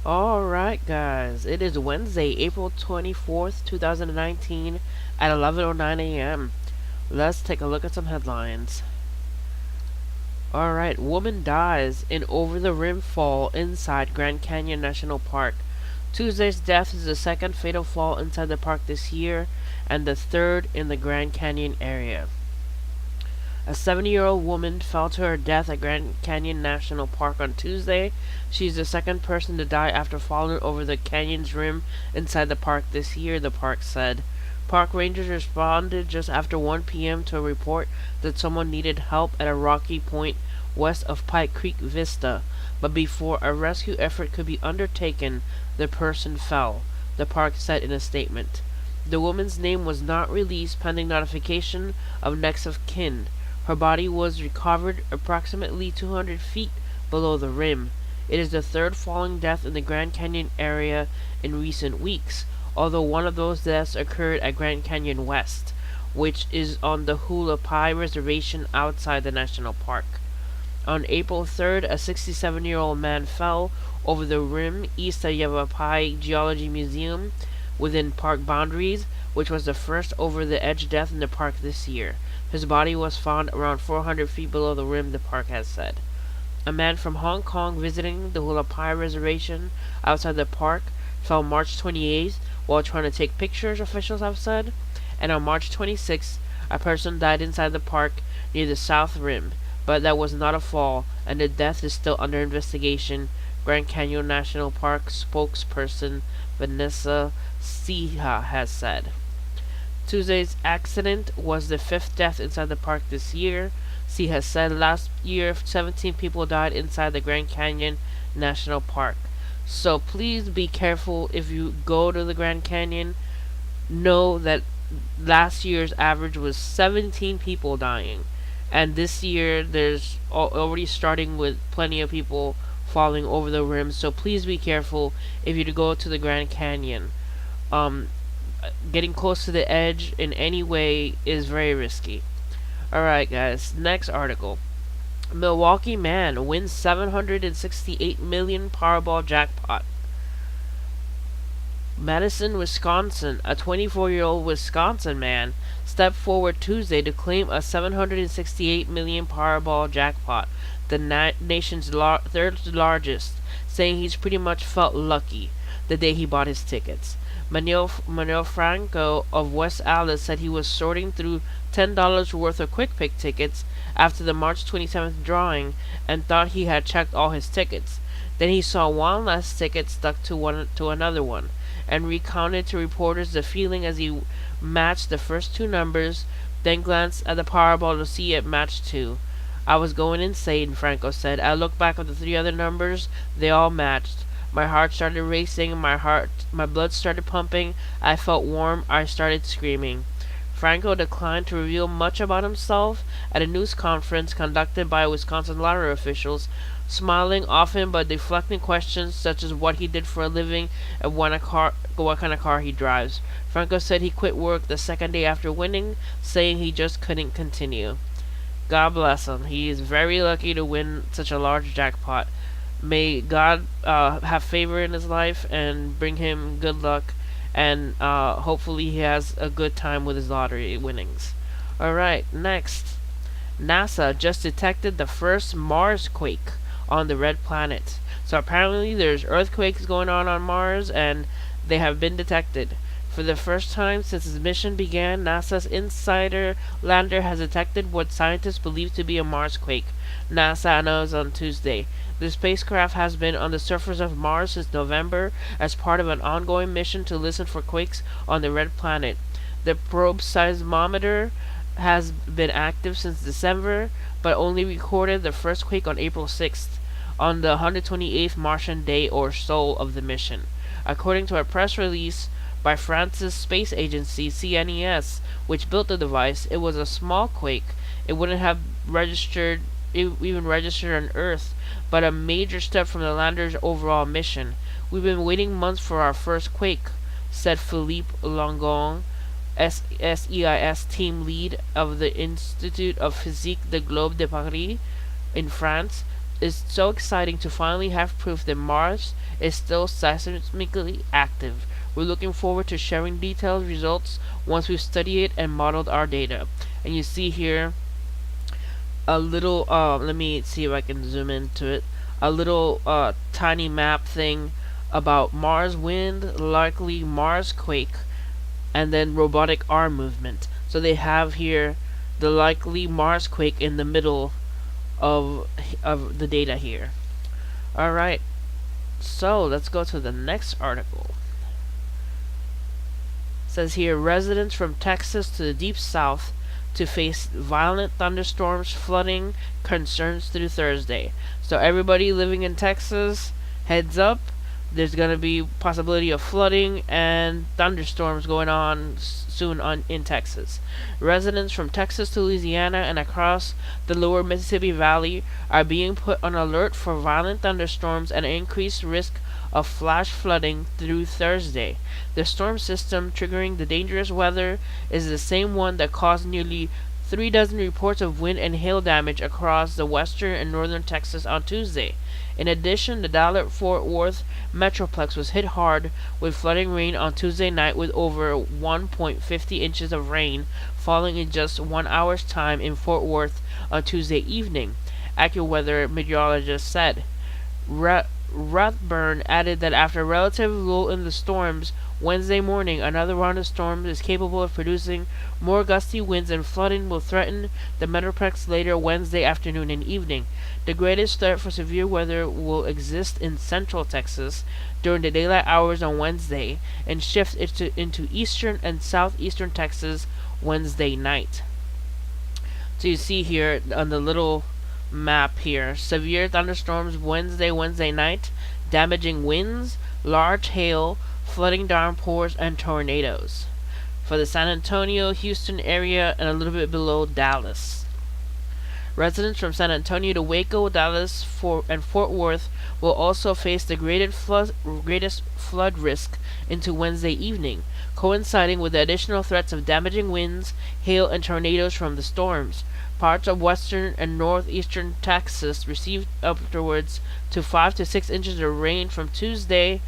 Alright, guys, it is Wednesday, April 24th, 2019 at 11:09 a.m. Let's take a look at some headlines. Alright, woman dies in over the rim fall inside Grand Canyon National Park. Tuesday's death is the second fatal fall inside the park this year and the third in the Grand Canyon area. A 70-year-old woman fell to her death at Grand Canyon National Park on Tuesday. She's the second person to die after falling over the canyon's rim inside the park this year, the park said. Park rangers responded just after 1 p.m. to a report that someone needed help at a rocky point west of Pike Creek Vista, but before a rescue effort could be undertaken, the person fell, the park said in a statement. The woman's name was not released pending notification of next of kin. Her body was recovered approximately 200 feet below the rim. It is the third falling death in the Grand Canyon area in recent weeks, although one of those deaths occurred at Grand Canyon West, which is on the Hualapai Reservation outside the national park. On April 3rd, a 67-year-old man fell over the rim east of Yavapai Geology Museum within park boundaries, which was the first over-the-edge death in the park this year. His body was found around 400 feet below the rim, the park has said. A man from Hong Kong visiting the Hualapai Reservation outside the park fell March 28th while trying to take pictures, officials have said. And on March 26th, a person died inside the park near the south rim, but that was not a fall, and the death is still under investigation, Grand Canyon National Park spokesperson Vanessa Siha has said. Tuesday's accident was the fifth death inside the park this year. C has said last year 17 people died inside the Grand Canyon National Park. So please be careful if you go to the Grand Canyon. Know that last year's average was 17 people dying. And this year there's already starting with plenty of people falling over the rim. So please be careful if you go to the Grand Canyon. Getting close to the edge in any way is very risky. Alright, guys, next article. Milwaukee man wins 768 million Powerball jackpot. Madison, Wisconsin, a 24-year-old Wisconsin man stepped forward Tuesday to claim a 768 million Powerball jackpot, the nation's third largest, saying he's pretty much felt lucky the day he bought his tickets. Manuel Franco of West Allis said he was sorting through $10 worth of Quick Pick tickets after the March 27th drawing and thought he had checked all his tickets. Then he saw one last ticket stuck to another one and recounted to reporters the feeling as he matched the first two numbers, then glanced at the Powerball to see it matched too. I was going insane, Franco said. I looked back at the three other numbers, they all matched. My heart started racing, my blood started pumping, I felt warm, I started screaming. Franco declined to reveal much about himself at a news conference conducted by Wisconsin lottery officials, smiling often but deflecting questions such as what he did for a living and what kind of car he drives. Franco said he quit work the second day after winning, saying he just couldn't continue. God bless him. He is very lucky to win such a large jackpot. May God have favor in his life and bring him good luck, and hopefully he has a good time with his lottery winnings. Alright, next. NASA just detected the first Marsquake on the red planet. So apparently there's earthquakes going on Mars, and they have been detected. For the first time since its mission began, NASA's Insider lander has detected what scientists believe to be a Marsquake, NASA announced on Tuesday. The spacecraft has been on the surface of Mars since November as part of an ongoing mission to listen for quakes on the red planet. The probe seismometer has been active since December, but only recorded the first quake on April 6th, on the 128th Martian day or so of the mission. According to a press release by France's space agency CNES, which built the device, it was a small quake. It wouldn't have even registered on Earth, but a major step from the lander's overall mission. We've been waiting months for our first quake, said Philippe Longon, SEIS team lead of the Institut of Physique de Globe de Paris in France. is so exciting to finally have proof that Mars is still seismically active. We're looking forward to sharing detailed results once we've studied it and modeled our data. And you see here a little, let me see if I can zoom into it, a little tiny map thing about Mars wind, likely Marsquake, and then robotic arm movement. So they have here the likely Marsquake in the middle of the data here. Alright, so let's go to the next article. It says here, residents from Texas to the deep south to face violent thunderstorms, flooding concerns through Thursday. So everybody living in Texas, heads up, there's going to be possibility of flooding and thunderstorms going on soon in Texas. Residents from Texas to Louisiana and across the lower Mississippi Valley are being put on alert for violent thunderstorms and increased risk of flash flooding through Thursday. The storm system triggering the dangerous weather is the same one that caused nearly 3 dozen reports of wind and hail damage across the western and northern Texas on Tuesday. In addition, the Dallas-Fort Worth Metroplex was hit hard with flooding rain on Tuesday night, with over 1.50 inches of rain falling in just 1 hour's time in Fort Worth on Tuesday evening, AccuWeather meteorologists said. Rathburn added that after a relative lull in the storms Wednesday morning, another round of storms is capable of producing more gusty winds, and flooding will threaten the Metroplex later Wednesday afternoon and evening. The greatest threat for severe weather will exist in central Texas during the daylight hours on Wednesday and shift into eastern and southeastern Texas Wednesday night. So you see here on the little map here, severe thunderstorms Wednesday night, damaging winds, large hail, flooding downpours, and tornadoes for the San Antonio, Houston area, and a little bit below Dallas. Residents from San Antonio to Waco, Dallas, and Fort Worth will also face the greatest flood risk into Wednesday evening, coinciding with the additional threats of damaging winds, hail, and tornadoes from the storms. Parts of western and northeastern Texas received upwards to 5 to 6 inches of rain from Tuesday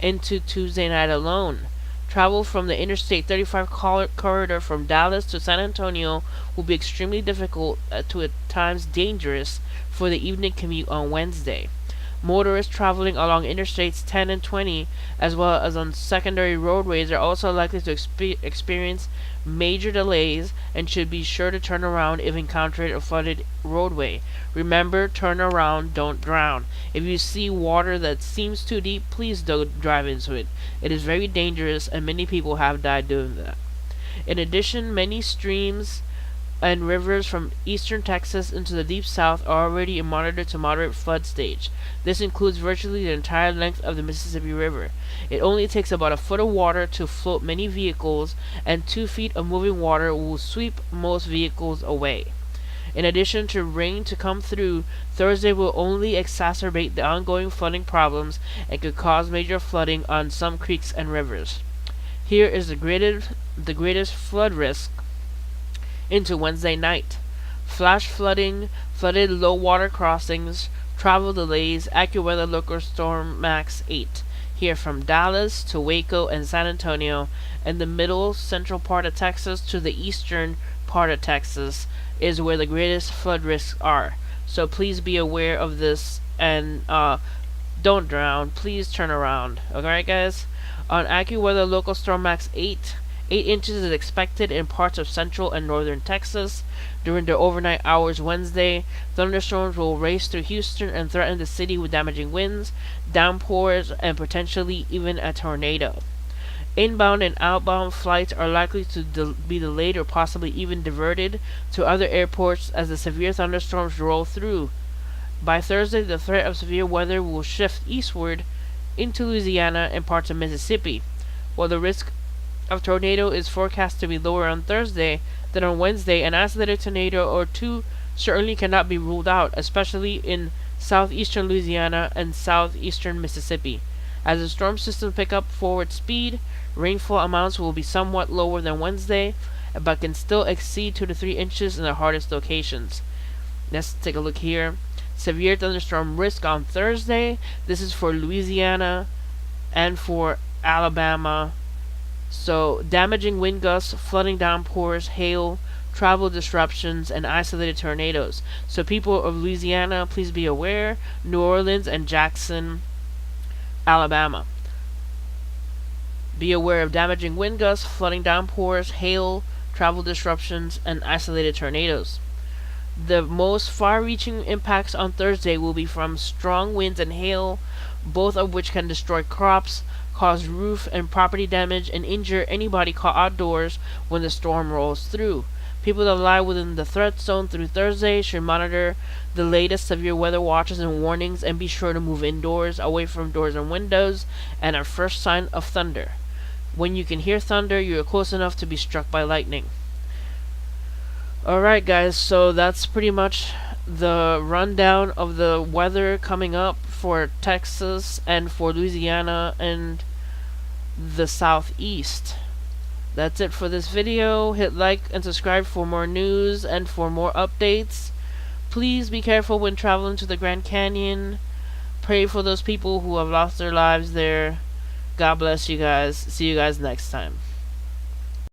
into Tuesday night alone. Travel from the Interstate 35 corridor from Dallas to San Antonio will be extremely difficult to at times dangerous for the evening commute on Wednesday. Motorists traveling along Interstates 10 and 20, as well as on secondary roadways, are also likely to experience major delays and should be sure to turn around if encountering a flooded roadway. Remember, turn around, don't drown. If you see water that seems too deep, please don't drive into it. It is very dangerous, and many people have died doing that. In addition, many streams and rivers from eastern Texas into the deep south are already in moderate to moderate flood stage. This includes virtually the entire length of the Mississippi River. It only takes about a foot of water to float many vehicles, and 2 feet of moving water will sweep most vehicles away. In addition to rain to come through, Thursday will only exacerbate the ongoing flooding problems and could cause major flooding on some creeks and rivers. Here is the greatest flood risk into Wednesday night. Flash flooding, flooded low water crossings, travel delays, AccuWeather local storm max 8. Here from Dallas to Waco and San Antonio, and the middle central part of Texas to the eastern part of Texas is where the greatest flood risks are. So please be aware of this and don't drown. Please turn around. Alright, guys? On AccuWeather local storm max 8 inches is expected in parts of central and northern Texas. During the overnight hours Wednesday, thunderstorms will race through Houston and threaten the city with damaging winds, downpours, and potentially even a tornado. Inbound and outbound flights are likely to be delayed or possibly even diverted to other airports as the severe thunderstorms roll through. By Thursday, the threat of severe weather will shift eastward into Louisiana and parts of Mississippi, while the risk of tornado is forecast to be lower on Thursday than on Wednesday. An isolated tornado or two certainly cannot be ruled out, especially in southeastern Louisiana and southeastern Mississippi. As the storm systems pick up forward speed, rainfall amounts will be somewhat lower than Wednesday, but can still exceed 2 to 3 inches in the hardest locations. Let's take a look here. Severe thunderstorm risk on Thursday. This is for Louisiana and for Alabama. So, damaging wind gusts, flooding downpours, hail, travel disruptions, and isolated tornadoes. So, people of Louisiana, please be aware. New Orleans and Jackson, Alabama. Be aware of damaging wind gusts, flooding downpours, hail, travel disruptions, and isolated tornadoes. The most far-reaching impacts on Thursday will be from strong winds and hail, both of which can destroy crops, cause roof and property damage, and injure anybody caught outdoors when the storm rolls through. People that lie within the threat zone through Thursday should monitor the latest severe weather watches and warnings and be sure to move indoors, away from doors and windows, and a first sign of thunder. When you can hear thunder, you are close enough to be struck by lightning. Alright guys, so that's pretty much the rundown of the weather coming up for Texas and for Louisiana and the southeast. That's it for this video. Hit like and subscribe for more news and for more updates. Please be careful when traveling to the Grand Canyon. Pray for those people who have lost their lives there. God bless you guys. See you guys next time.